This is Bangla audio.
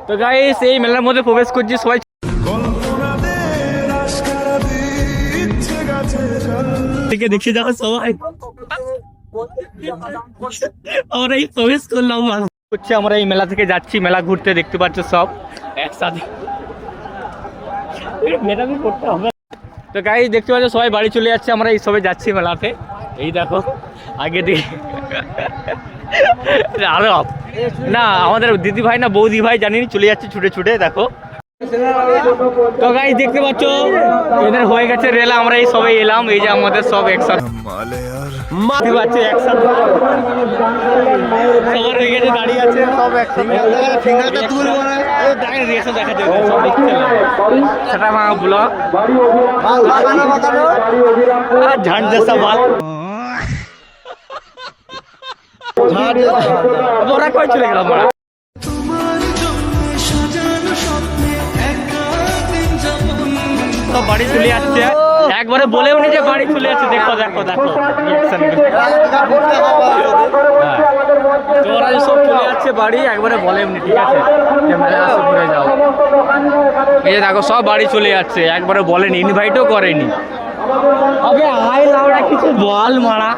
তো গাইস এই মেলার মধ্যে প্রবেশ করছি সবাই থেকে দেখছি দেখো সবাই আমরা এই প্রবেশ করলাম হচ্ছে আমরা এই মেলা থেকে যাচ্ছি মেলা ঘুরতে দেখতে পাচ্ছ সব একসাথে তো গাইস দেখতে পাচ্ছ সবাই বাড়ি চলে যাচ্ছে আমরা এই সবাই যাচ্ছি মেলাতে এই দেখো আগে দিকে আরো না আমাদের দিদি ভাই না বৌদি ভাই জানিনি চলে যাচ্ছে ছুটে ছুটে দেখো তো গাইস দেখতে পাচ্ছ এদের হয়ে গেছে রেলা আমরা এই সবাই এলাম এই যে আমাদের সব একসাথে দেখতে পাচ্ছ একসাথে সবার হয়ে গেছে দাঁড়িয়ে আছে সব একসাথে তুলবো না দেখেন রিয়াকশন দেখাতে সব দেখতে সেটা মা ব্লগ ঝাড় জেসা বাল ওরা কই চলে গেল আমরা তো বাড়ি চলে যাচ্ছে একবারে বলেও নি যে বাড়ি চলে যাচ্ছে দেখো দেখো দেখো তো ওরা সব চলে যাচ্ছে বাড়ি একবারে বলেও নি ঠিক আছে ঘুরে যাও এই যে দেখো সব বাড়ি চলে যাচ্ছে একবারে বলেনি ইনভাইটও করেনি আবে আই লাউড়া কিছু বল মারা